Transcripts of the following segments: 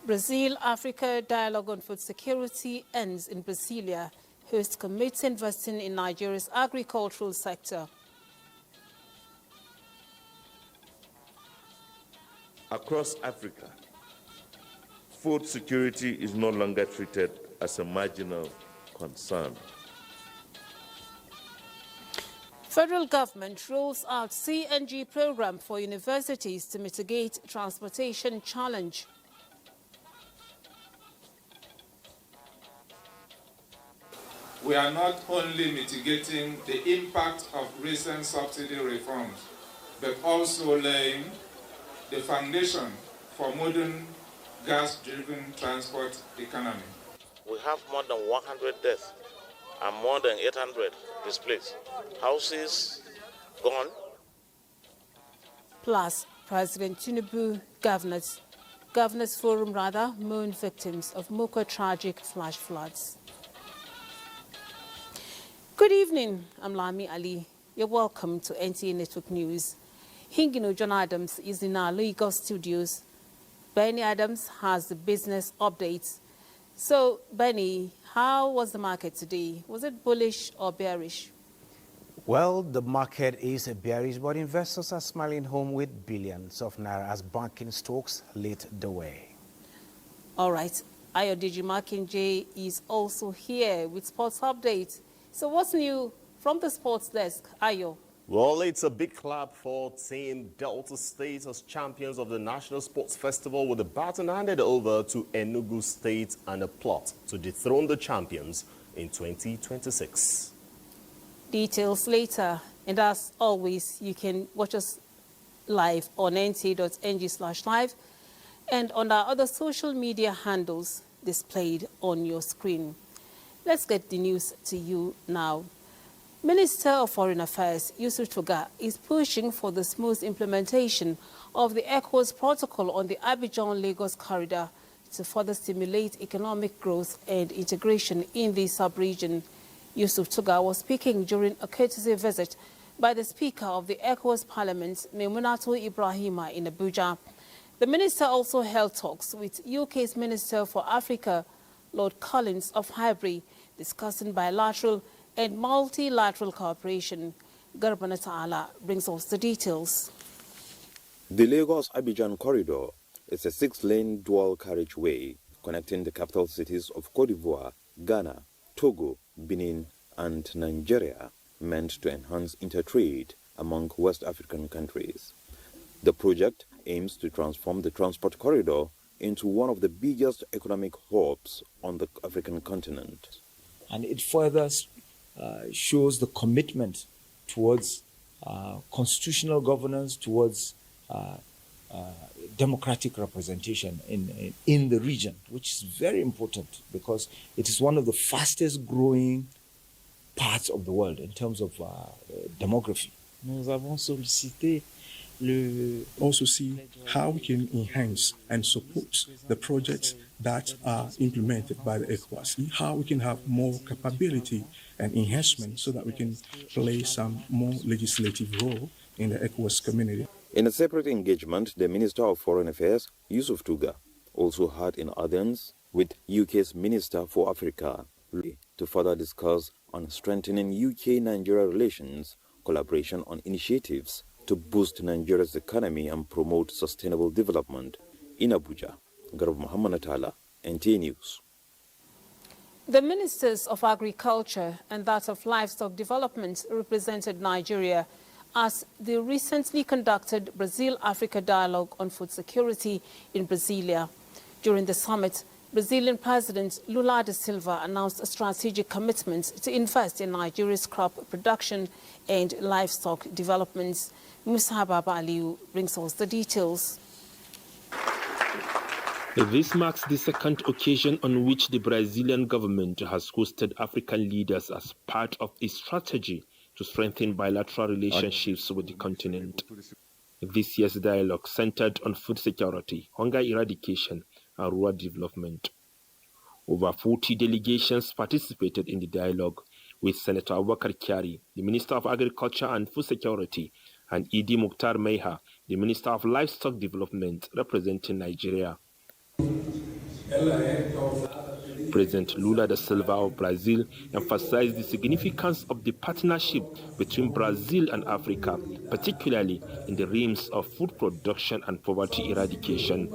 Brazil-Africa dialogue on food security ends in Brasilia. Host commits investing in Nigeria's agricultural sector. Across Africa, food security is no longer treated as a marginal concern. Federal government rolls out CNG program for universities to mitigate transportation challenge. We are not only mitigating the impact of recent subsidy reforms, but also laying the foundation for modern gas-driven transport economy. We have more than 100 deaths and more than 800 displaced. Houses gone. Plus, President Tinubu, Governors Forum mourned victims of Mocha tragic flash floods. Good evening, I'm Lami Ali. You're welcome to NTA Network News. Hingino John Adams is in our Lagos studios. Benny Adams has the business updates. So, Benny, how was the market today? Was it bullish or bearish? Well, the market is bearish, but investors are smiling home with billions of naira as banking stocks lead the way. All right, Ayodiji Makinje is also here with sports updates. So what's new from the sports desk, Ayo? Well, it's a big clap for Team Delta State as champions of the National Sports Festival, with the baton handed over to Enugu State and a plot to dethrone the champions in 2026. Details later. And as always, you can watch us live on nta.ng/live and on our other social media handles displayed on your screen. Let's get the news to you now. Minister of Foreign Affairs Yusuf Tuga is pushing for the smooth implementation of the ECOWAS protocol on the Abidjan-Lagos corridor to further stimulate economic growth and integration in the sub-region. Yusuf Tuga was speaking during a courtesy visit by the Speaker of the ECOWAS Parliament, Maimunatu Ibrahima, in Abuja. The minister also held talks with UK's Minister for Africa, Lord Collins of Highbury, discussing bilateral and multilateral cooperation. Garbana Ta'ala brings us the details. The Lagos-Abidjan corridor is a 6-lane dual carriageway connecting the capital cities of Côte d'Ivoire, Ghana, Togo, Benin, and Nigeria, meant to enhance intertrade among West African countries. The project aims to transform the transport corridor into one of the biggest economic hubs on the African continent. And it further shows the commitment towards constitutional governance, towards democratic representation in the region, which is very important because it is one of the fastest growing parts of the world in terms of demography. Nous avons sollicité also see how we can enhance and support the projects that are implemented by the ECOWAS, how we can have more capability and enhancement so that we can play some more legislative role in the ECOWAS community. In a separate engagement, the Minister of Foreign Affairs, Yusuf Tuga, also had in audience with UK's Minister for Africa to further discuss on strengthening UK-Nigeria relations, collaboration on initiatives to boost Nigeria's economy and promote sustainable development. In Abuja, Garib Muhammad Atala, NTA News. The Ministers of Agriculture and that of Livestock Development represented Nigeria as the recently conducted Brazil-Africa dialogue on food security in Brasilia. During the summit, Brazilian President Lula da Silva announced a strategic commitment to invest in Nigeria's crop production and livestock developments. Musa Baba Aliu brings us the details. This marks the second occasion on which the Brazilian government has hosted African leaders as part of its strategy to strengthen bilateral relationships with the continent. This year's dialogue centered on food security, hunger eradication, and rural development. Over 40 delegations participated in the dialogue, with Senator Abubakar Kyari, the Minister of Agriculture and Food Security, and Idi Mukhtar Meha, the Minister of Livestock Development, representing Nigeria. President Lula da Silva of Brazil emphasized the significance of the partnership between Brazil and Africa, particularly in the realms of food production and poverty eradication.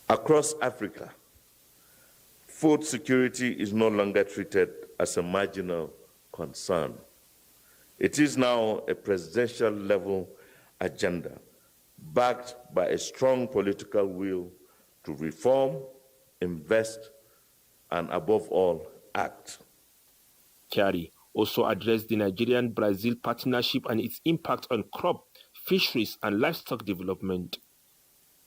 Across Africa, food security is no longer treated as a marginal concern. It is now a presidential level agenda backed by a strong political will to reform, invest, and above all, act. Kyari also addressed the Nigerian-Brazil partnership and its impact on crop, fisheries, and livestock development.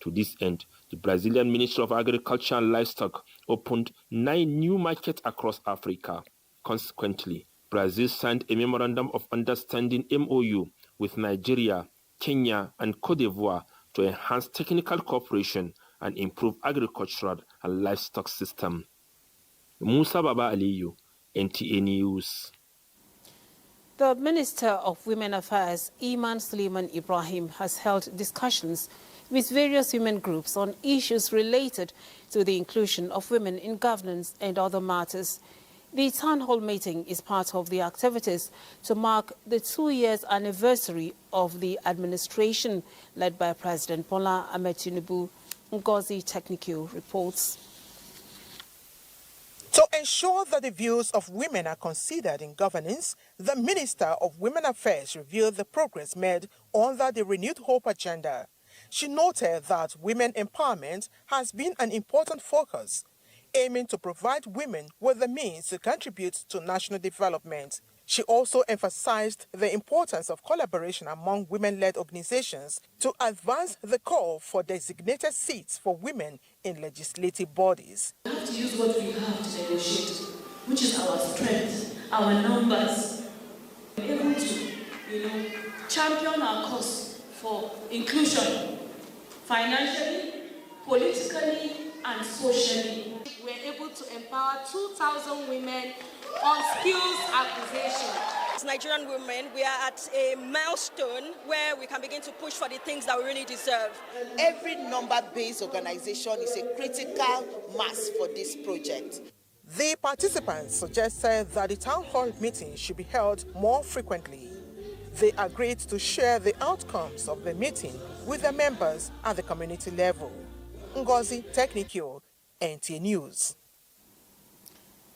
To this end, the Brazilian Ministry of Agriculture and Livestock opened 9 new markets across Africa. Consequently, Brazil signed a Memorandum of Understanding MOU with Nigeria, Kenya, and Cote d'Ivoire to enhance technical cooperation and improve agricultural and livestock system. Musa Baba Aliyu, NTA News. The Minister of Women Affairs, Iman Suleiman Ibrahim, has held discussions with various women groups on issues related to the inclusion of women in governance and other matters. The town hall meeting is part of the activities to mark the 2-year anniversary of the administration led by President Bola Ahmed Tinubu. Ngozi Technical reports. To ensure that the views of women are considered in governance, the Minister of Women Affairs reviewed the progress made under the Renewed Hope agenda. She noted that women empowerment has been an important focus, aiming to provide women with the means to contribute to national development. She also emphasized the importance of collaboration among women-led organizations to advance the call for designated seats for women in legislative bodies. We have to use what we have to negotiate, which is our strength, our numbers. We're able to, champion our cause for inclusion, financially, politically, and socially. We're able to empower 2,000 women on skills acquisition. As Nigerian women, we are at a milestone where we can begin to push for the things that we really deserve. Every number-based organization is a critical mass for this project. The participants suggested that the town hall meeting should be held more frequently. They agreed to share the outcomes of the meeting with the members at the community level. Ngozi Technical, NTA News.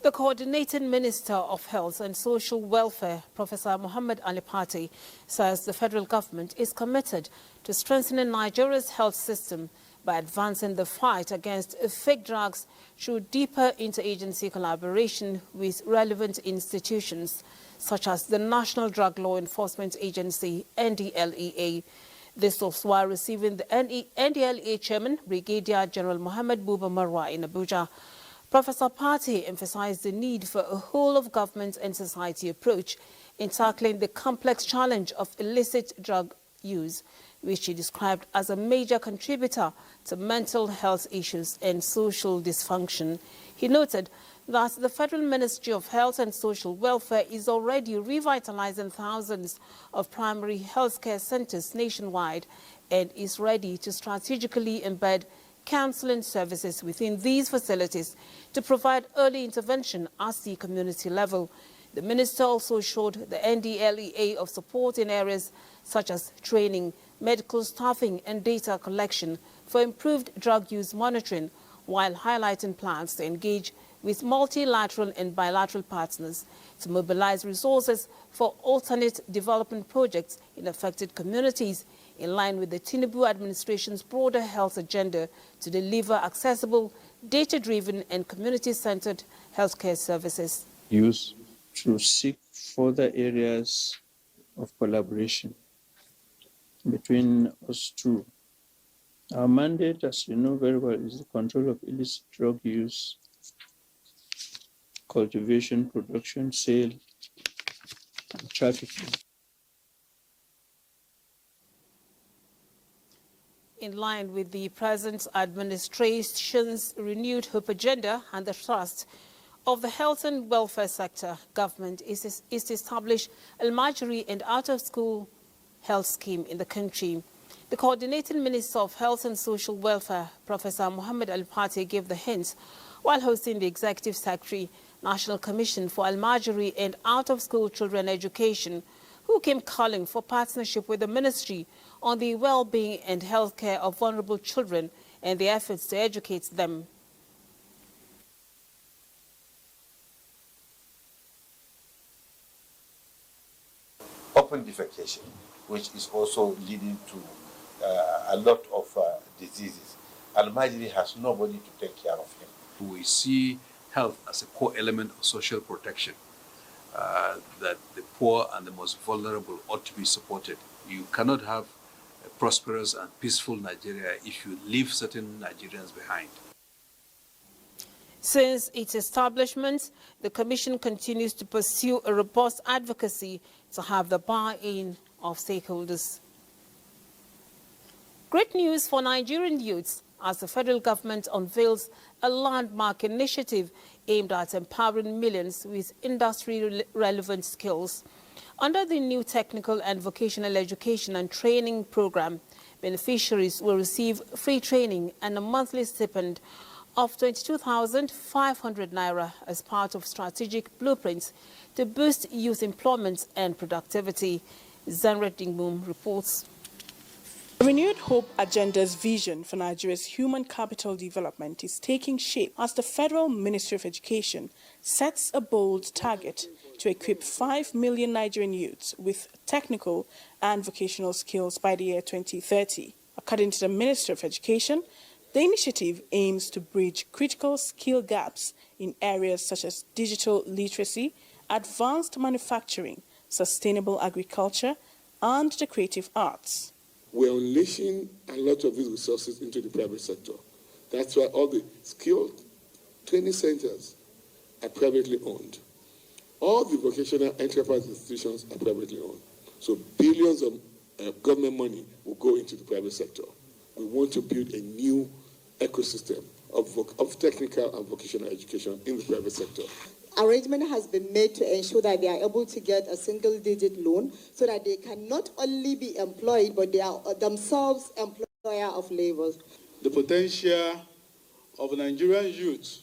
The Coordinating Minister of Health and Social Welfare, Professor Muhammad Ali Pate, says the federal government is committed to strengthening Nigeria's health system by advancing the fight against fake drugs through deeper interagency collaboration with relevant institutions, such as the National Drug Law Enforcement Agency, NDLEA. This was while receiving the NDLEA Chairman, Brigadier General Mohammed Buba Marwa in Abuja. Professor Pate emphasized the need for a whole-of-government and society approach in tackling the complex challenge of illicit drug use, which he described as a major contributor to mental health issues and social dysfunction. He noted that the Federal Ministry of Health and Social Welfare is already revitalizing thousands of primary health care centers nationwide and is ready to strategically embed counseling services within these facilities to provide early intervention at the community level. The minister also showed the NDLEA of support in areas such as training, medical staffing and data collection for improved drug use monitoring, while highlighting plans to engage with multilateral and bilateral partners to mobilize resources for alternate development projects in affected communities, in line with the Tinubu administration's broader health agenda to deliver accessible, data-driven and community-centered healthcare services. Use to seek further areas of collaboration between us two. Our mandate, as you know very well, is the control of illicit drug use, cultivation, production, sale, and trafficking. In line with the present administration's renewed hope agenda and the thrust of the health and welfare sector, government is to establish Al-Majri and out-of-school health scheme in the country. The Coordinating Minister of Health and Social Welfare, Professor Mohammed Al-Pate, gave the hint while hosting the Executive Secretary, National Commission for Almajiri and Out-of-School Children Education, who came calling for partnership with the Ministry on the well-being and health care of vulnerable children and the efforts to educate them. Open defecation, which is also leading to a lot of diseases. Al-Majri has nobody to take care of him. We see health as a core element of social protection, that the poor and the most vulnerable ought to be supported. You cannot have a prosperous and peaceful Nigeria if you leave certain Nigerians behind. Since its establishment, the Commission continues to pursue a robust advocacy to have the buy-in of stakeholders. Great news for Nigerian youths as the federal government unveils a landmark initiative aimed at empowering millions with industry-relevant skills. Under the new Technical and Vocational Education and Training Programme, beneficiaries will receive free training and a monthly stipend of 22,500 naira as part of strategic blueprints to boost youth employment and productivity. Zanret Dingboom reports. The Renewed Hope Agenda's vision for Nigeria's human capital development is taking shape as the Federal Ministry of Education sets a bold target to equip 5 million Nigerian youths with technical and vocational skills by the year 2030. According to the Ministry of Education, the initiative aims to bridge critical skill gaps in areas such as digital literacy, advanced manufacturing, sustainable agriculture, and the creative arts. We're unleashing a lot of these resources into the private sector. That's why all the skilled training centers are privately owned. All the vocational enterprise institutions are privately owned. So billions of government money will go into the private sector. We want to build a new ecosystem of technical and vocational education in the private sector. Arrangement has been made to ensure that they are able to get a single-digit loan so that they can not only be employed, but they are themselves employer of labor. The potential of Nigerian youth,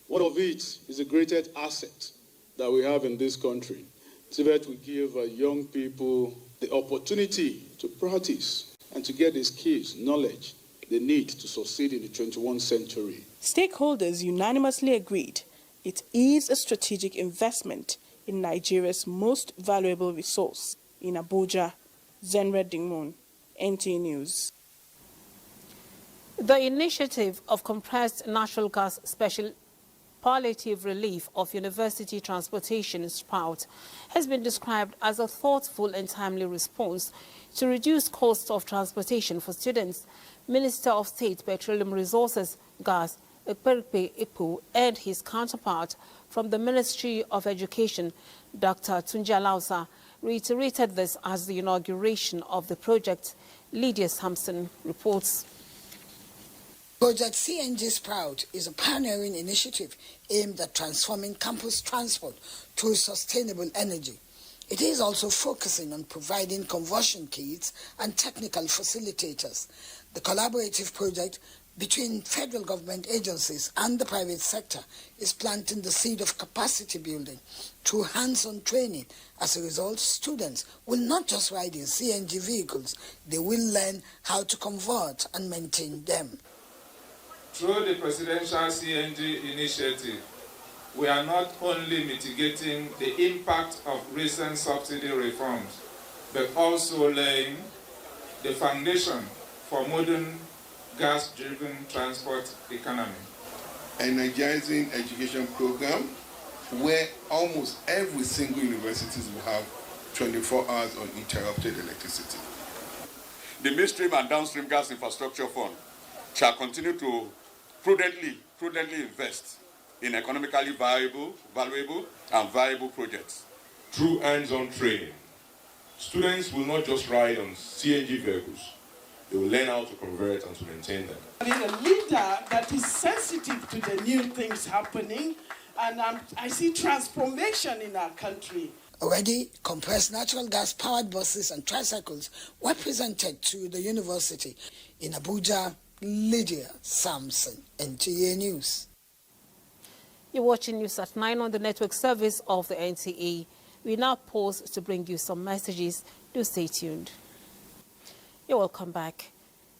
one of it is the greatest asset that we have in this country. So that we give young people the opportunity to practice and to get the skills, knowledge they need to succeed in the 21st century. Stakeholders unanimously agreed it is a strategic investment in Nigeria's most valuable resource. In Abuja, Zenred Dingmoon, NTA News. The initiative of compressed natural gas special palliative relief of university transportation SPOUT has been described as a thoughtful and timely response to reduce costs of transportation for students. Minister of State Petroleum Resources, Gas, Ekperikpe Ipu, and his counterpart from the Ministry of Education, Dr. Tunji Alausa, reiterated this as the inauguration of the project. Lydia Sampson reports. Project CNG Sprout is a pioneering initiative aimed at transforming campus transport to sustainable energy. It is also focusing on providing conversion kits and technical facilitators. The collaborative project between federal government agencies and the private sector is planting the seed of capacity building through hands-on training. As a result, students will not just ride in CNG vehicles, they will learn how to convert and maintain them. Through the Presidential CNG initiative, we are not only mitigating the impact of recent subsidy reforms, but also laying the foundation for modern gas-driven transport economy. Energizing education program where almost every single university will have 24 hours uninterrupted electricity. The midstream and downstream gas infrastructure fund shall continue to prudently invest in economically valuable and viable projects. Through hands-on training, students will not just ride on CNG vehicles, they will learn how to convert and to maintain them. I need a leader that is sensitive to the new things happening, and I see transformation in our country. Already, compressed natural gas-powered buses and tricycles were presented to the university. In Abuja, Lydia Sampson, NTA News. You're watching News at 9 on the network service of the NTA. We now pause to bring you some messages. Do stay tuned. You're welcome back.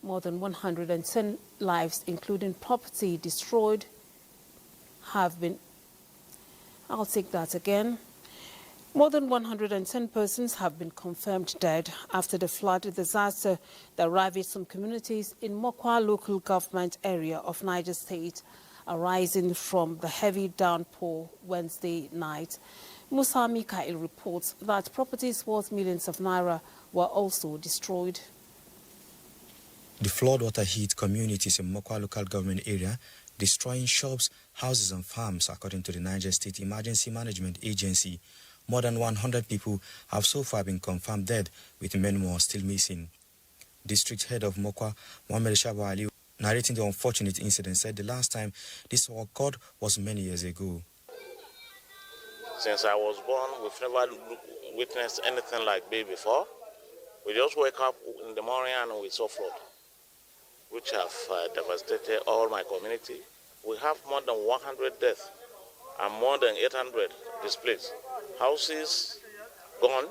More than 110 lives, including property destroyed, have been... I'll take that again. More than 110 persons have been confirmed dead after the flood disaster that ravaged some communities in Mokwa local government area of Niger State, arising from the heavy downpour Wednesday night. Musa Mikael reports that properties worth millions of naira were also destroyed. The floodwater hit communities in Mokwa local government area, destroying shops, houses and farms, according to the Niger State Emergency Management Agency. More than 100 people have so far been confirmed dead, with many more still missing. District head of Mokwa, Mohamed Shabu Ali, narrating the unfortunate incident, said the last time this occurred was many years ago. Since I was born, we've never witnessed anything like this before. We just wake up in the morning and we saw flood, which have devastated all my community. We have more than 100 deaths and more than 800 displaced. Houses gone.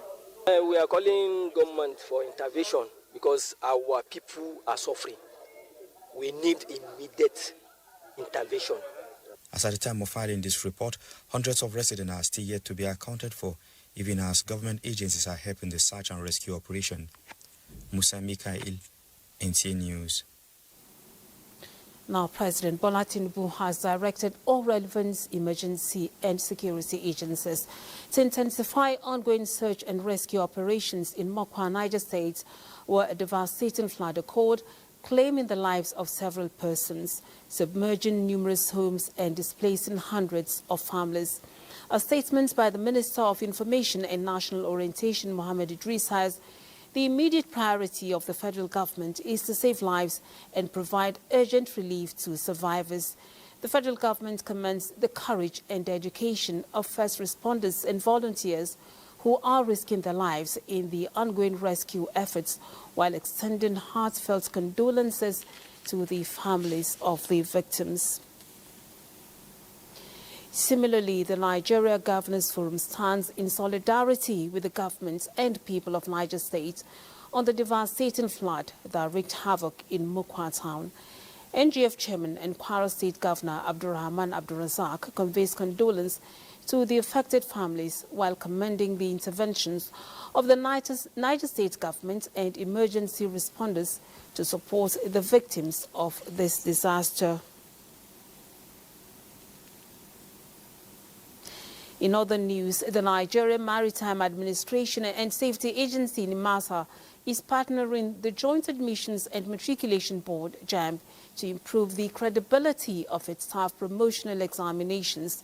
We are calling government for intervention because our people are suffering. We need immediate intervention. As at the time of filing this report, hundreds of residents are still yet to be accounted for, even as government agencies are helping the search and rescue operation. Musa Mikael, NTA News. Now, President Bola Tinubu has directed all relevant emergency and security agencies to intensify ongoing search and rescue operations in Mokwa, Niger State, where a devastating flood occurred, claiming the lives of several persons, submerging numerous homes and displacing hundreds of families. A statement by the Minister of Information and National Orientation, Mohammed Idris, says the immediate priority of the federal government is to save lives and provide urgent relief to survivors. The federal government commends the courage and dedication of first responders and volunteers who are risking their lives in the ongoing rescue efforts, while extending heartfelt condolences to the families of the victims. Similarly, the Nigeria Governors Forum stands in solidarity with the government and people of Niger State on the devastating flood that wreaked havoc in Mokwa town. NGF Chairman and Kwara State Governor Abdurrahman Abdurrazak conveys condolence to the affected families while commending the interventions of the Niger State government and emergency responders to support the victims of this disaster. In other news, the Nigerian Maritime Administration and Safety Agency, NIMASA, is partnering the Joint Admissions and Matriculation Board, JAMB, to improve the credibility of its staff promotional examinations.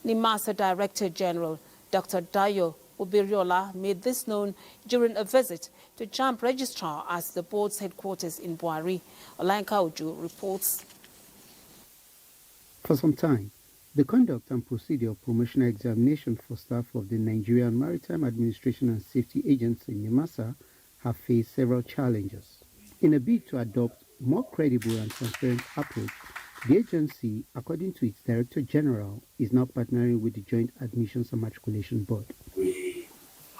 NIMASA Director General Dr. Dayo Obiriola made this known during a visit to JAMB Registrar at the board's headquarters in Buari. Olanka Ojo reports. For some time, the conduct and procedure of promotional examination for staff of the Nigerian Maritime Administration and Safety Agency, NIMASA, have faced several challenges. In a bid to adopt a more credible and transparent approach, the agency, according to its Director General, is now partnering with the Joint Admissions and Matriculation Board. We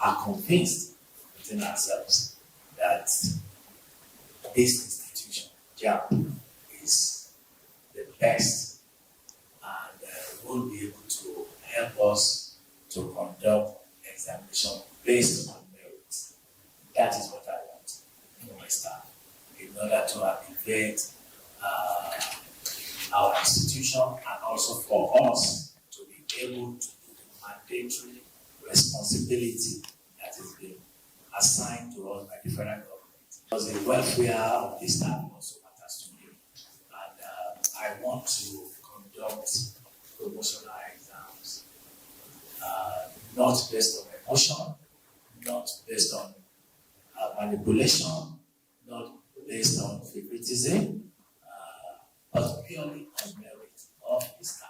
are convinced within ourselves that this institution, JAMB, is the best will be able to help us to conduct examination based on merit. That is what I want for my staff, in order to activate our institution and also for us to be able to do the mandatory responsibility that is being assigned to us by the federal government. Because the welfare of the staff also matters to me. And I want to conduct promotional exams, not based on emotion, not based on manipulation, not based on favoritism, but purely on merit of the staff.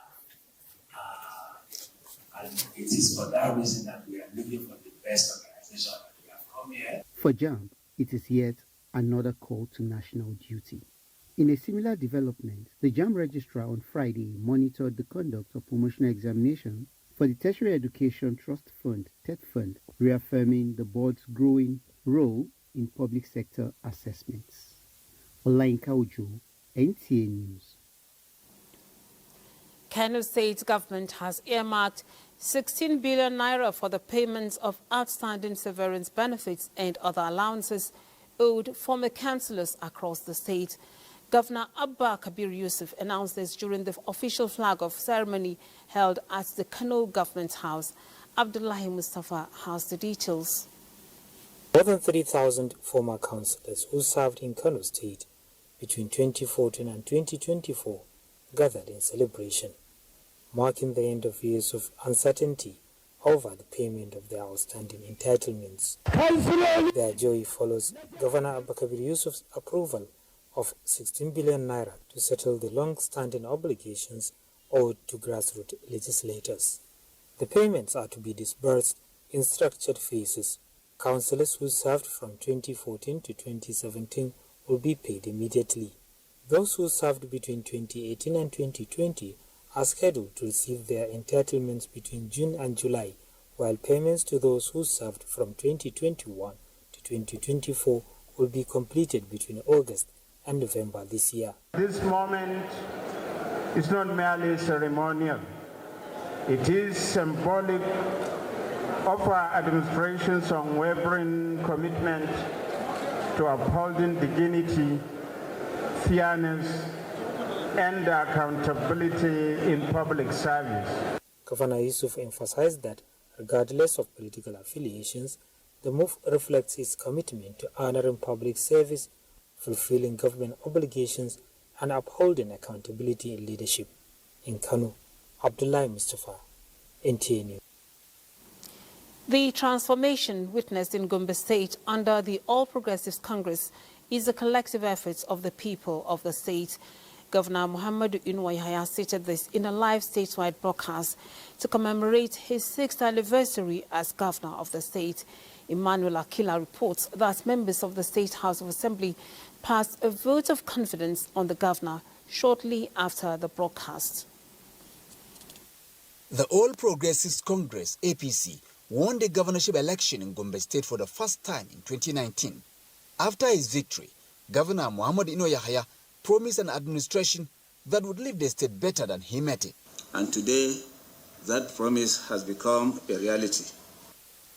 And it is for that reason that we are looking for the best organization that we have come here. For JAMB, it is yet another call to national duty. In a similar development, the JAMB registrar on Friday monitored the conduct of promotional examination for the Tertiary Education Trust Fund, TET Fund, reaffirming the board's growing role in public sector assessments. Olainka Ojo, NTA News. Kano State government has earmarked 16 billion naira for the payments of outstanding severance benefits and other allowances owed former councillors across the state. Governor Abba Kabir Yusuf announced this during the official flag-off ceremony held at the Kano Government House. Abdullahi Mustafa has the details. More than 3,000 former councillors who served in Kano State between 2014 and 2024 gathered in celebration, marking the end of years of uncertainty over the payment of their outstanding entitlements. Their joy follows Governor Abba Kabir Yusuf's approval of 16 billion naira to settle the long-standing obligations owed to grassroots legislators. The payments are to be disbursed in structured phases. Councillors who served from 2014 to 2017 will be paid immediately. Those who served between 2018 and 2020 are scheduled to receive their entitlements between June and July, while payments to those who served from 2021 to 2024 will be completed between August and November this year. This moment is not merely ceremonial. It is symbolic of our administration's unwavering commitment to upholding dignity, fairness, and accountability in public service. Governor Yusuf emphasized that regardless of political affiliations, the move reflects his commitment to honoring public service, fulfilling government obligations, and upholding accountability in leadership. In Kano, Abdullahi Mustafa, NTA News. The transformation witnessed in Gombe State under the All Progressives Congress is a collective effort of the people of the state. Governor Muhammadu Inuwa stated this in a live statewide broadcast to commemorate his 6th anniversary as governor of the state. Emmanuel Akila reports that members of the State House of Assembly passed a vote of confidence on the governor shortly after the broadcast. The All Progressives Congress, APC, won the governorship election in Gombe State for the first time in 2019. After his victory, Governor Muhammadu Inuwa promised an administration that would leave the state better than he met it. And today, that promise has become a reality.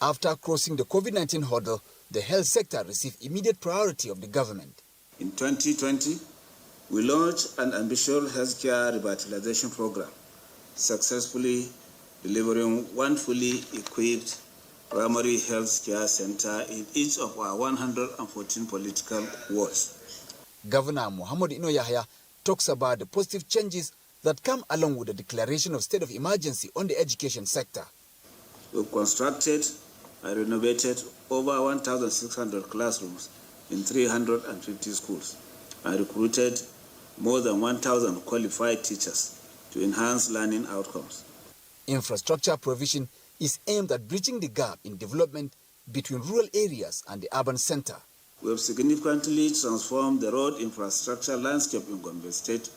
After crossing the COVID-19 hurdle, the health sector received immediate priority of the government. In 2020, we launched an ambitious healthcare revitalization program, successfully delivering one fully equipped primary health care center in each of our 114 political wards. Governor Muhammadu Inuwa talks about the positive changes that come along with the declaration of state of emergency on the education sector. We've constructed and renovated over 1,600 classrooms in 350 schools and recruited more than 1,000 qualified teachers to enhance learning outcomes. Infrastructure provision is aimed at bridging the gap in development between rural areas and the urban center. We have significantly transformed the road infrastructure landscape in Gombe State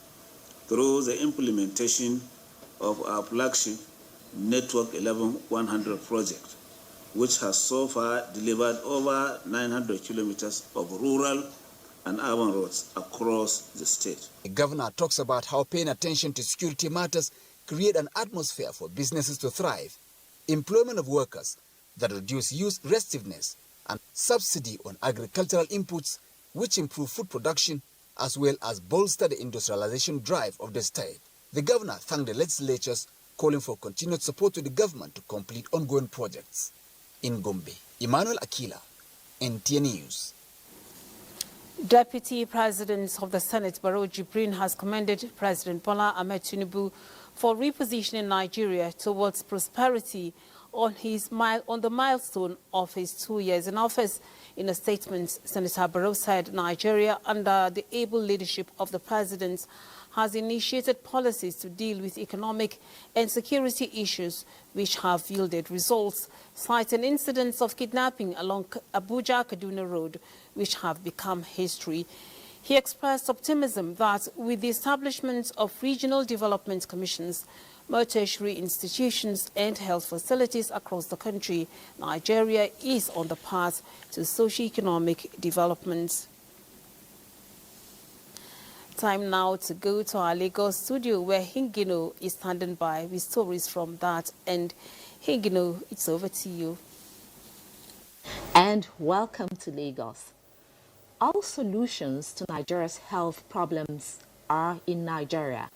through the implementation of our flagship Network 11100 project, which has so far delivered over 900 kilometers of rural and urban roads across the state. The governor talks about how paying attention to security matters create an atmosphere for businesses to thrive, employment of workers that reduce youth restiveness, and subsidy on agricultural inputs which improve food production as well as bolster the industrialization drive of the state. The governor thanked the legislatures, calling for continued support to the government to complete ongoing projects. In Gombe, Emmanuel Akila, NTA News. Deputy President of the Senate, Barrow Jibrin, has commended President Bola Ahmed Tinubu for repositioning Nigeria towards prosperity on the milestone of his 2 years in office. In a statement, Senator Barrow said Nigeria, under the able leadership of the president, has initiated policies to deal with economic and security issues which have yielded results, citing incidents of kidnapping along Abuja-Kaduna Road which have become history. He expressed optimism that with the establishment of regional development commissions, more tertiary institutions and health facilities across the country, Nigeria is on the path to socio-economic development. Time now to go to our Lagos studio where Hingino is standing by with stories from that. And Hingino, it's over to you. And welcome to Lagos. All solutions to Nigeria's health problems are in Nigeria.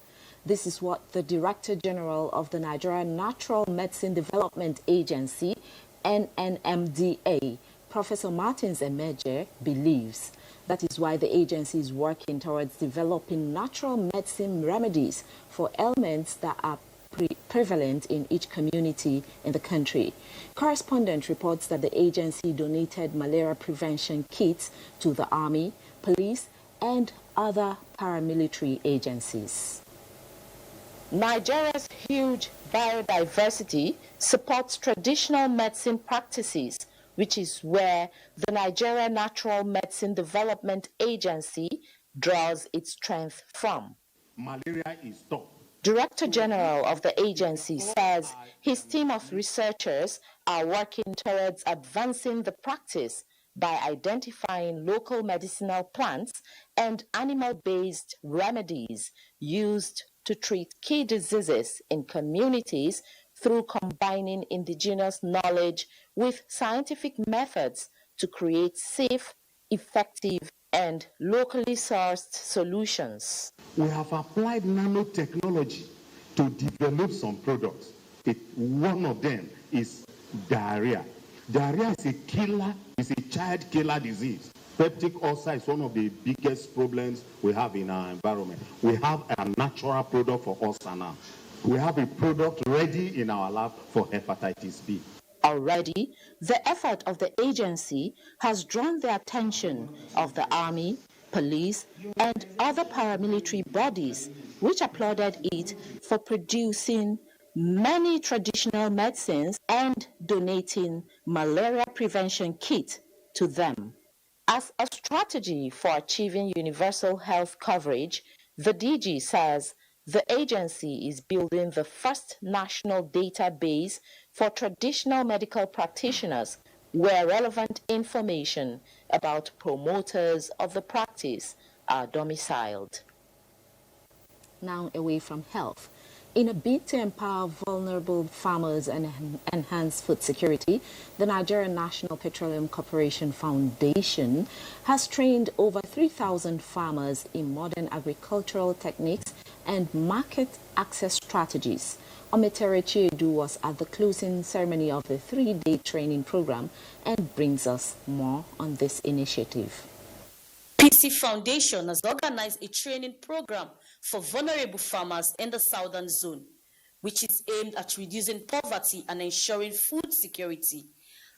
This is what the Director General of the Nigerian Natural Medicine Development Agency, NNMDA, Professor Martins Emeje, believes. That is why the agency is working towards developing natural medicine remedies for ailments that are prevalent in each community in the country. Correspondent reports that the agency donated malaria prevention kits to the Army, police, and other paramilitary agencies. Nigeria's huge biodiversity supports traditional medicine practices, which is where the Nigeria Natural Medicine Development Agency draws its strength from. Malaria is top. Director General of the agency says his team of researchers are working towards advancing the practice by identifying local medicinal plants and animal-based remedies used to treat key diseases in communities through combining indigenous knowledge with scientific methods to create safe, effective, and locally sourced solutions. We have applied nanotechnology to develop some products. One of them is diarrhea. Diarrhea is a killer, is a child killer disease. Peptic ulcer is one of the biggest problems we have in our environment. We have a natural product for ulcer now. We have a product ready in our lab for hepatitis B. Already, the effort of the agency has drawn the attention of the Army, police, and other paramilitary bodies, which applauded it for producing many traditional medicines and donating malaria prevention kits to them. As a strategy for achieving universal health coverage, the DG says the agency is building the first national database for traditional medical practitioners where relevant information about promoters of the practice are domiciled. Now away from health. In a bid to empower vulnerable farmers and enhance food security, the Nigerian National Petroleum Corporation Foundation has trained over 3,000 farmers in modern agricultural techniques and market access strategies. Ometere Chiedu was at the closing ceremony of the 3-day training program and brings us more on this initiative. PC Foundation has organized a training program for vulnerable farmers in the southern zone, which is aimed at reducing poverty and ensuring food security.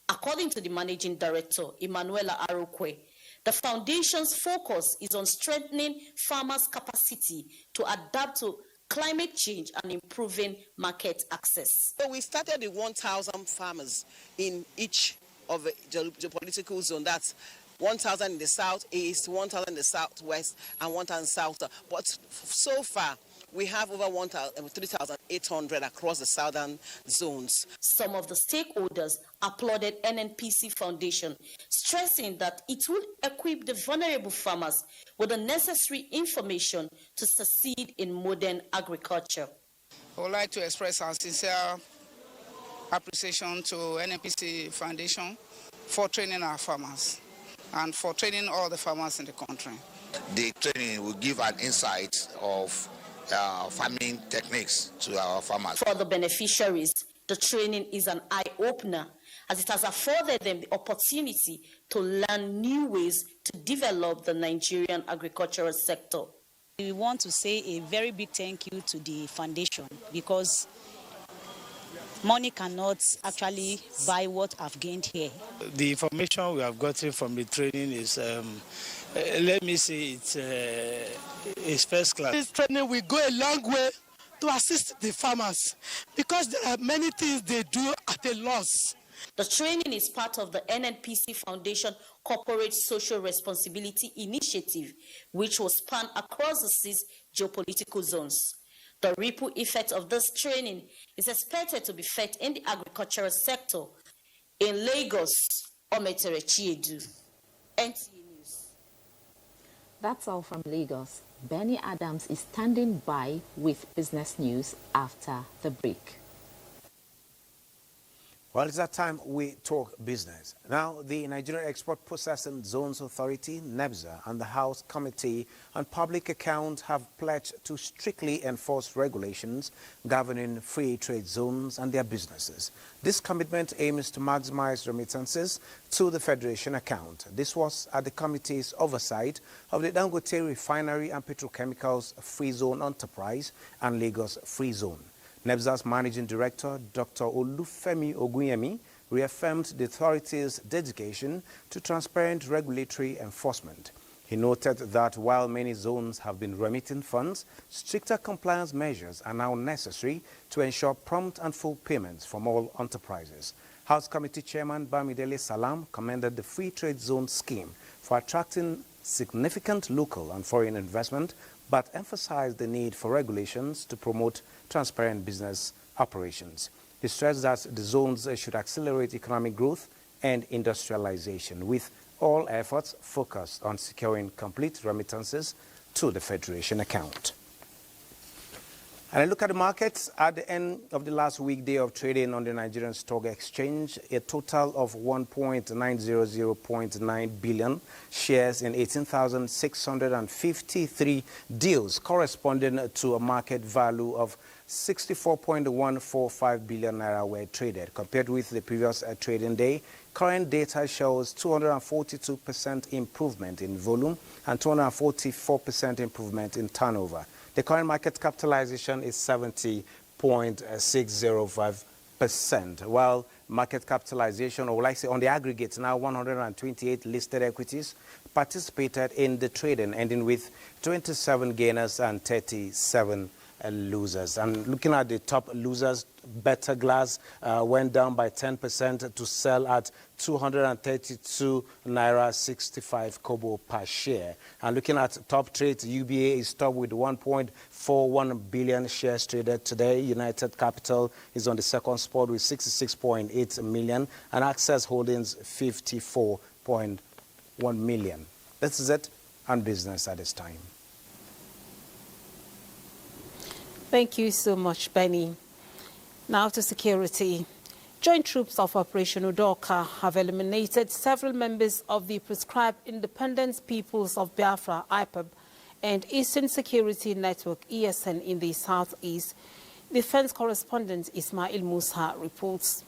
According to the Managing Director, Emanuela Arokwe, the foundation's focus is on strengthening farmers' capacity to adapt to climate change and improving market access. So we started with 1,000 farmers in each of the geopolitical zone. That's 1,000 in the southeast, 1,000 in the southwest, and 1,000 south. But so far, we have over 3,800 across the southern zones. Some of the stakeholders applauded NNPC Foundation, stressing that it will equip the vulnerable farmers with the necessary information to succeed in modern agriculture. I would like to express our sincere appreciation to NNPC Foundation for training our farmers and for training all the farmers in the country. The training will give an insight of farming techniques to our farmers. For the beneficiaries, the training is an eye-opener as it has afforded them the opportunity to learn new ways to develop the Nigerian agricultural sector. We want to say a very big thank you to the foundation because Money cannot actually buy what I've gained here. The information we have gotten from the training is, let me say, it's first class. This training will go a long way to assist the farmers because there are many things they do at a loss. The training is part of the NNPC Foundation Corporate Social Responsibility Initiative, which was spanned across the 6 geopolitical zones. The ripple effect of this training is expected to be felt in the agricultural sector in Lagos, Ometere Chiedu. NTA News. That's all from Lagos. Benny Adams is standing by with business news after the break. Well, it's that time we talk business. Now, the Nigerian Export Processing Zones Authority, NEPZA, and the House Committee on Public Accounts have pledged to strictly enforce regulations governing free trade zones and their businesses. This commitment aims to maximize remittances to the Federation account. This was at the committee's oversight of the Dangote Refinery and Petrochemicals Free Zone Enterprise and Lagos Free Zone. NEPZA's Managing Director, Dr. Olufemi Ogunyemi, reaffirmed the authority's dedication to transparent regulatory enforcement. He noted that while many zones have been remitting funds, stricter compliance measures are now necessary to ensure prompt and full payments from all enterprises. House Committee Chairman Bamidele Salam commended the Free Trade Zone scheme for attracting significant local and foreign investment, but emphasized the need for regulations to promote transparent business operations. He stressed that the zones should accelerate economic growth and industrialization, with all efforts focused on securing complete remittances to the Federation account. And I look at the markets. At the end of the last weekday of trading on the Nigerian Stock Exchange, a total of 1.900.9 billion shares in 18,653 deals, corresponding to a market value of 64.145 billion naira were traded. Compared with the previous trading day, current data shows 242% improvement in volume and 244% improvement in turnover. The current market capitalization is 70.605%, while market capitalization, or like say on the aggregate, now 128 listed equities participated in the trading, ending with 27 gainers and 37 losers. And looking at the top losers, Better Glass went down by 10% to sell at 232 naira 65 kobo per share. And looking at top trades, UBA is top with 1.41 billion shares traded today. United Capital is on the second spot with 66.8 million, and Access Holdings 54.1 million. This is it on business at this time. Thank you so much, Benny. Now to security. Joint troops of Operation Udoka have eliminated several members of the proscribed Independent Peoples of Biafra, IPOB, and Eastern Security Network, ESN, in the southeast. Defense correspondent Ismail Musa reports.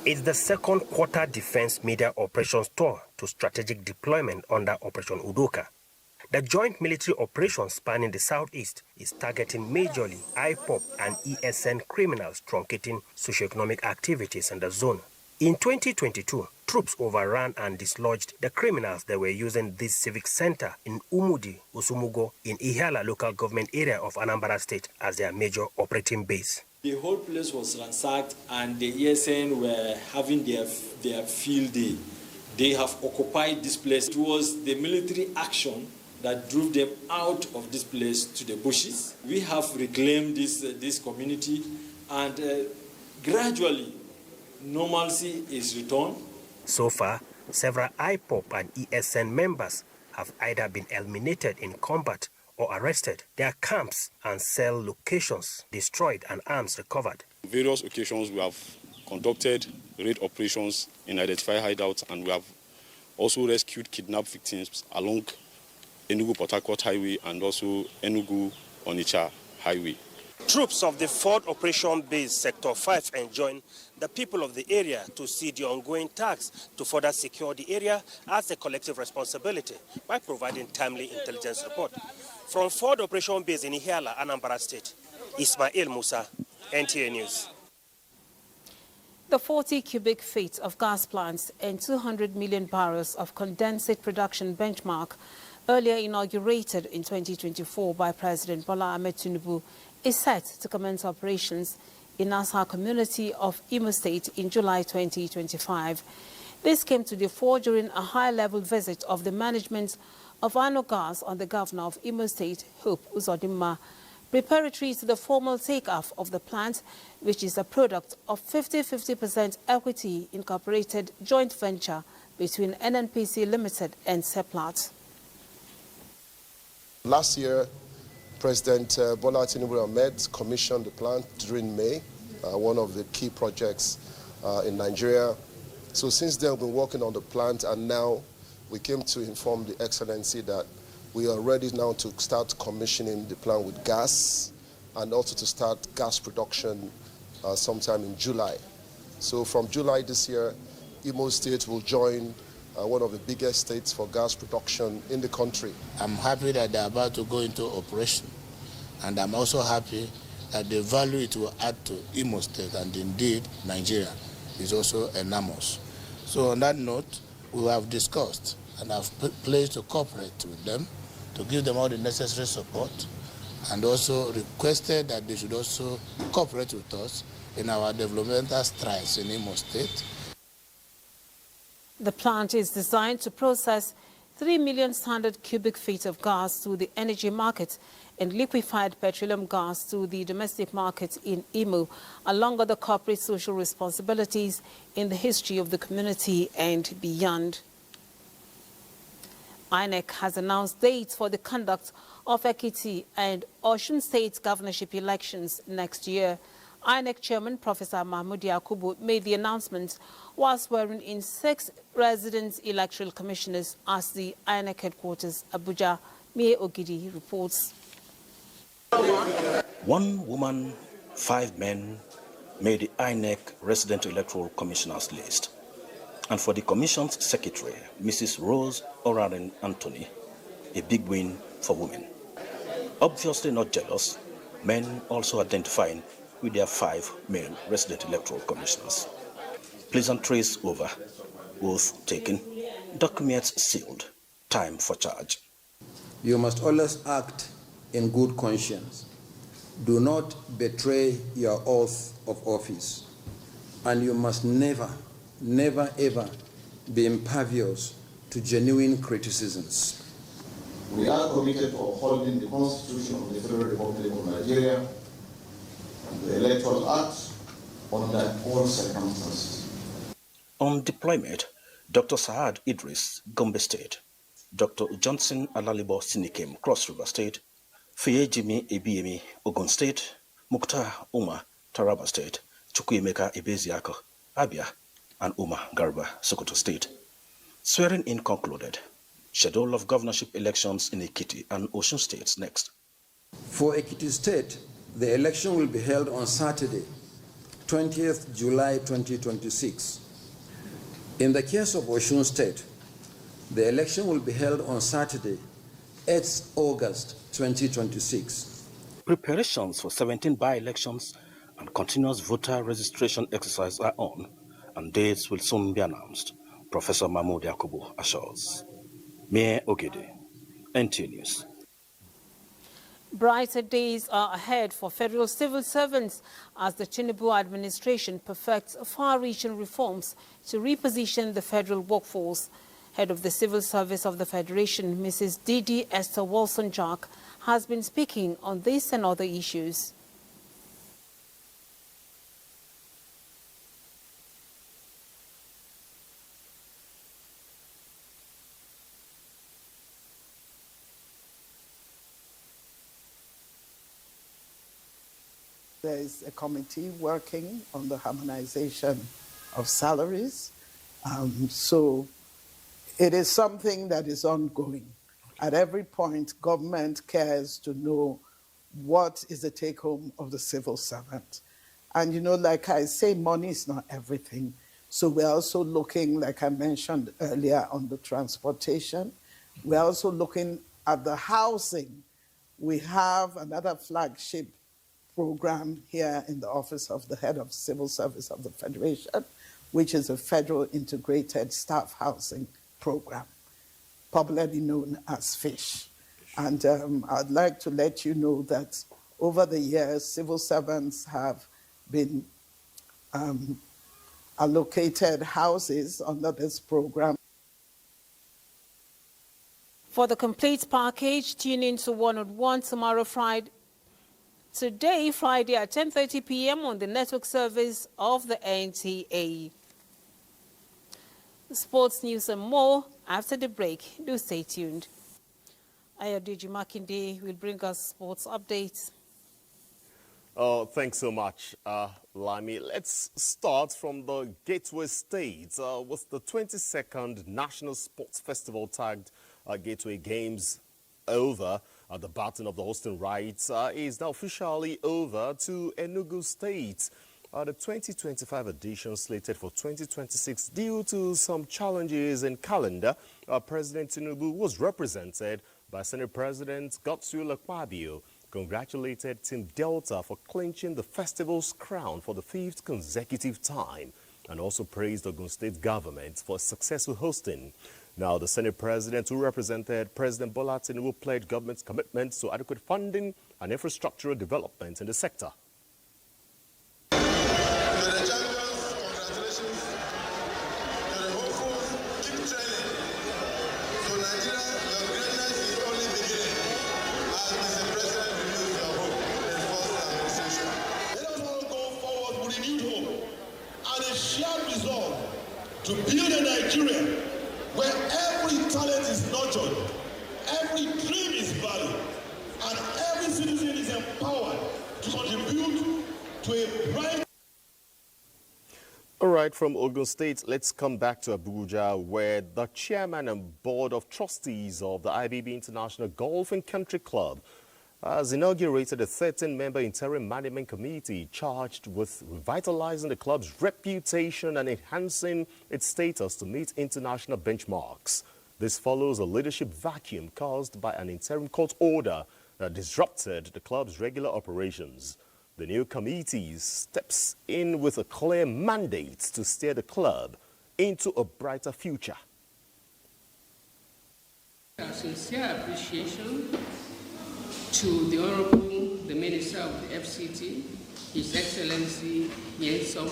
It's the second quarter defense media operations tour to strategic deployment under Operation Udoka. The joint military operation spanning the southeast is targeting majorly IPOB and ESN criminals truncating socioeconomic activities in the zone. In 2022, troops overran and dislodged the criminals that were using this civic center in Umudi, Usumugo, in Ihiala local government area of Anambra State as their major operating base. The whole place was ransacked and the ESN were having their field day. They have occupied this place. It was the military action that drove them out of this place to the bushes. We have reclaimed this community, and gradually normalcy is returned. So far, several IPOB and ESN members have either been eliminated in combat or arrested, their camps and cell locations destroyed and arms recovered. On various occasions we have conducted raid operations in identified hideouts, and we have also rescued kidnapped victims along Enugu-Port Harcourt Highway and also Enugu-Onitsha Highway. Troops of the 4th Operation Base Sector 5 enjoin the people of the area to see the ongoing tasks to further secure the area as a collective responsibility by providing timely intelligence report. From 4th Operation Base in Ihiala, Anambra State, Ismail Musa, NTA News. The 40 cubic feet of gas plants and 200 million barrels of condensate production benchmark earlier inaugurated in 2024 by President Bola Ahmed Tinubu is set to commence operations in Asa community of Imo State in July 2025. This came to the fore during a high-level visit of the management of Ano Gas on the governor of Imo State, Hope Uzodimma, preparatory to the formal take-off of the plant, which is a product of 50-50% equity incorporated joint venture between NNPC Limited and Seplat. Last year, President Bola Tinubu Ahmed commissioned the plant during May, one of the key projects in Nigeria. So since then, we've been working on the plant, and now we came to inform the Excellency that we are ready now to start commissioning the plant with gas, and also to start gas production sometime in July. So from July this year, Imo State will join one of the biggest states for gas production in the country. I'm happy that they're about to go into operation, and I'm also happy that the value it will add to Imo State and indeed Nigeria is also enormous. So on that note, we have discussed and have pledged to cooperate with them, to give them all the necessary support, and also requested that they should also cooperate with us in our developmental strides in Imo State. The plant is designed to process 3 million standard cubic feet of gas to the energy market and liquefied petroleum gas to the domestic market in Imo, along with the corporate social responsibilities in the history of the community and beyond. INEC has announced dates for the conduct of Ekiti and Osun State governorship elections next year. INEC Chairman Professor Mahmoud Yakubu made the announcement while swearing in 6 resident electoral commissioners at the INEC headquarters, Abuja. Mie Ogidi reports. 1 woman, 5 men made the INEC resident electoral commissioners list. And for the commission's secretary, Mrs. Rose Orarin Anthony, a big win for women. Obviously not jealous, men also identifying with their 5 male resident electoral commissioners. Pleasantries over, oath taken, documents sealed, time for charge. You must always act in good conscience. Do not betray your oath of office. And you must never, ever be impervious to genuine criticisms. We are committed to upholding the Constitution of the Federal Republic of Nigeria and the Electoral Act under all circumstances. On deployment, Dr. Saad Idris, Gombe State, Dr. Johnson Alalibo Sinikem, Cross River State, Fiyejimi Ebiemi, Ogun State, Mukhtar Umar, Taraba State, Chukwuemeka Ebeziako, Abia, and Umar Garba, Sokoto State. Swearing in concluded. Schedule of governorship elections in Ekiti and Osun States next. For Ekiti State, the election will be held on Saturday, 20th July 2026. In the case of Osun State, the election will be held on Saturday, 8th August 2026. Preparations for 17 by-elections and continuous voter registration exercise are on, and dates will soon be announced, Professor Mahmoud Yakubu assures. Mie Ogede, NTA News. Brighter days are ahead for federal civil servants as the Tinubu administration perfects far-reaching reforms to reposition the federal workforce. Head of the Civil Service of the Federation, Mrs. Didi Esther Wilson-Jack, has been speaking on this and other issues. There is a committee working on the harmonization of salaries. So it is something that is ongoing. At every point, government cares to know what is the take-home of the civil servant. And, you know, like I say, money is not everything. So we're also looking, like I mentioned earlier, on the transportation. We're also looking at the housing. We have another flagship program here in the Office of the Head of Civil Service of the Federation, which is a federal integrated staff housing program, popularly known as FISH. And I'd like to let you know that over the years, civil servants have been allocated houses under this program. For the complete package, tune in to 1 tomorrow, Friday. Today, Friday at 10:30 p.m. on the network service of the NTA. Sports news and more after the break. Do stay tuned. Ayodeji Makinde will bring us sports updates. Thanks so much, Lami. Let's start from the Gateway State with the 22nd National Sports Festival tagged Gateway Games over. The baton of the hosting rights is now officially over to Enugu State. The 2025 edition slated for 2026 due to some challenges in calendar. President Tinubu was represented by Senate President Godswill Akpabio, congratulated Team Delta for clinching the festival's crown for the 5th consecutive time, and also praised the Ogun State government for successful hosting. Now, the Senate President, who represented President Bola Tinubu, pledged government's commitment to adequate funding and infrastructural development in the sector. To build a Nigeria where every talent is nurtured, every dream is valued, and every citizen is empowered to contribute to a bright. All right, from Ogun State, let's come back to Abuja, where the chairman and board of trustees of the IBB International Golf and Country Club has inaugurated a 13-member interim management committee charged with revitalizing the club's reputation and enhancing its status to meet international benchmarks. This follows a leadership vacuum caused by an interim court order that disrupted the club's regular operations. The new committee steps in with a clear mandate to steer the club into a brighter future. Our sincere appreciation to the Honorable, the Minister of the FCT, His Excellency Nyesom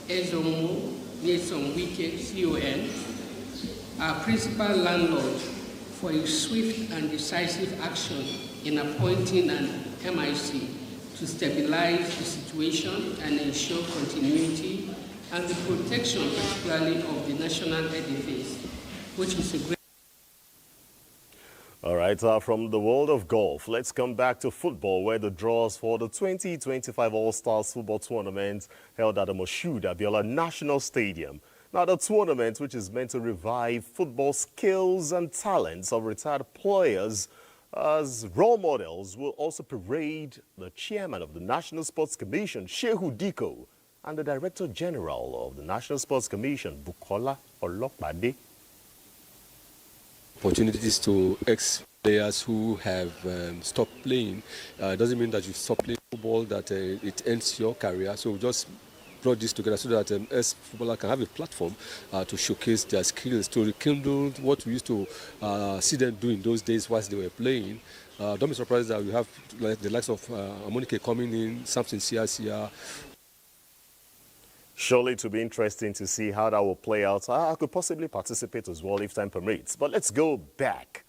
Ezomo Nyesom Wike, CON, our principal landlord, for his swift and decisive action in appointing an MIC to stabilize the situation and ensure continuity and the protection, particularly of the national edifice, which is a great. All right, from the world of golf, let's come back to football, where the draws for the 2025 All-Stars football tournament held at the Moshood Abiola National Stadium. Now, the tournament, which is meant to revive football skills and talents of retired players as role models, will also parade the chairman of the National Sports Commission, Shehu Diko, and the Director General of the National Sports Commission, Bukola Olokbade. Opportunities to ex-players who have stopped playing. Doesn't mean that you stop playing football, that it ends your career. So we just brought this together so that ex-footballers can have a platform to showcase their skills, to rekindle what we used to see them do in those days whilst they were playing. Don't be surprised that we have the likes of Amonike coming in, Samson Siasia. Surely to be interesting to see how that will play out. I could possibly participate as well if time permits. But let's go back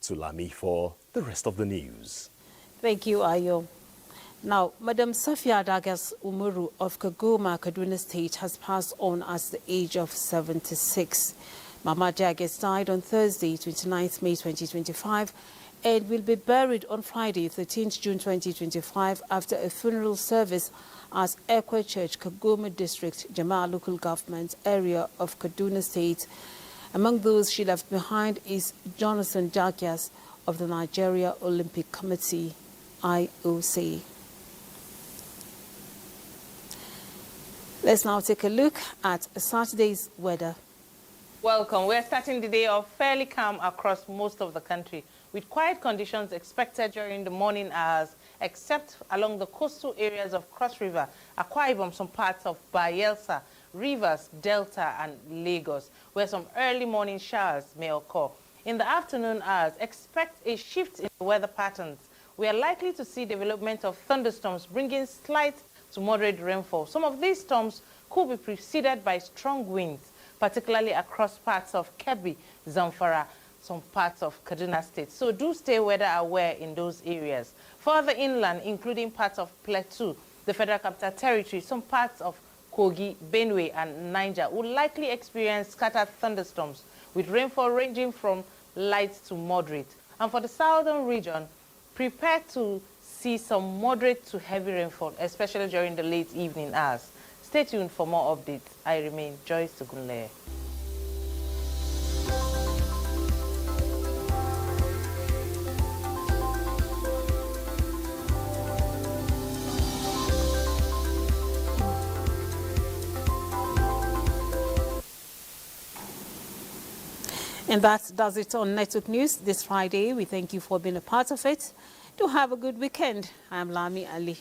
to Lami for the rest of the news. Thank you, Ayo. Now, Madam Safia Dagas Umuru of Kagoma, Kaduna State, has passed on at the age of 76. Mama Dagas died on Thursday, 29th May 2025, and will be buried on Friday, 13th June 2025, after a funeral service at Ekwe Church, Kagoma District, Jamaa Local Government Area of Kaduna State. Among those she left behind is Jonathan Dagas of the Nigeria Olympic Committee, IOC. Let's now take a look at Saturday's weather. Welcome. We're starting the day off fairly calm across most of the country, with quiet conditions expected during the morning hours except along the coastal areas of Cross River, Akwa Ibom, some parts of Bayelsa, Rivers, Delta, and Lagos, where some early morning showers may occur. In the afternoon hours, expect a shift in the weather patterns. We are likely to see development of thunderstorms bringing slight to moderate rainfall. Some of these storms could be preceded by strong winds, particularly across parts of Kebbi, Zamfara, some parts of Kaduna State. So do stay weather aware in those areas. Further inland, including parts of Plateau, the Federal Capital Territory, some parts of Kogi, Benue, and Niger will likely experience scattered thunderstorms with rainfall ranging from light to moderate. And for the southern region, prepare to see some moderate to heavy rainfall, especially during the late evening hours. Stay tuned for more updates. I remain Joyce Tugunle. And that does it on Network News this Friday. We thank you for being a part of it. Do have a good weekend. I'm Lami Ali.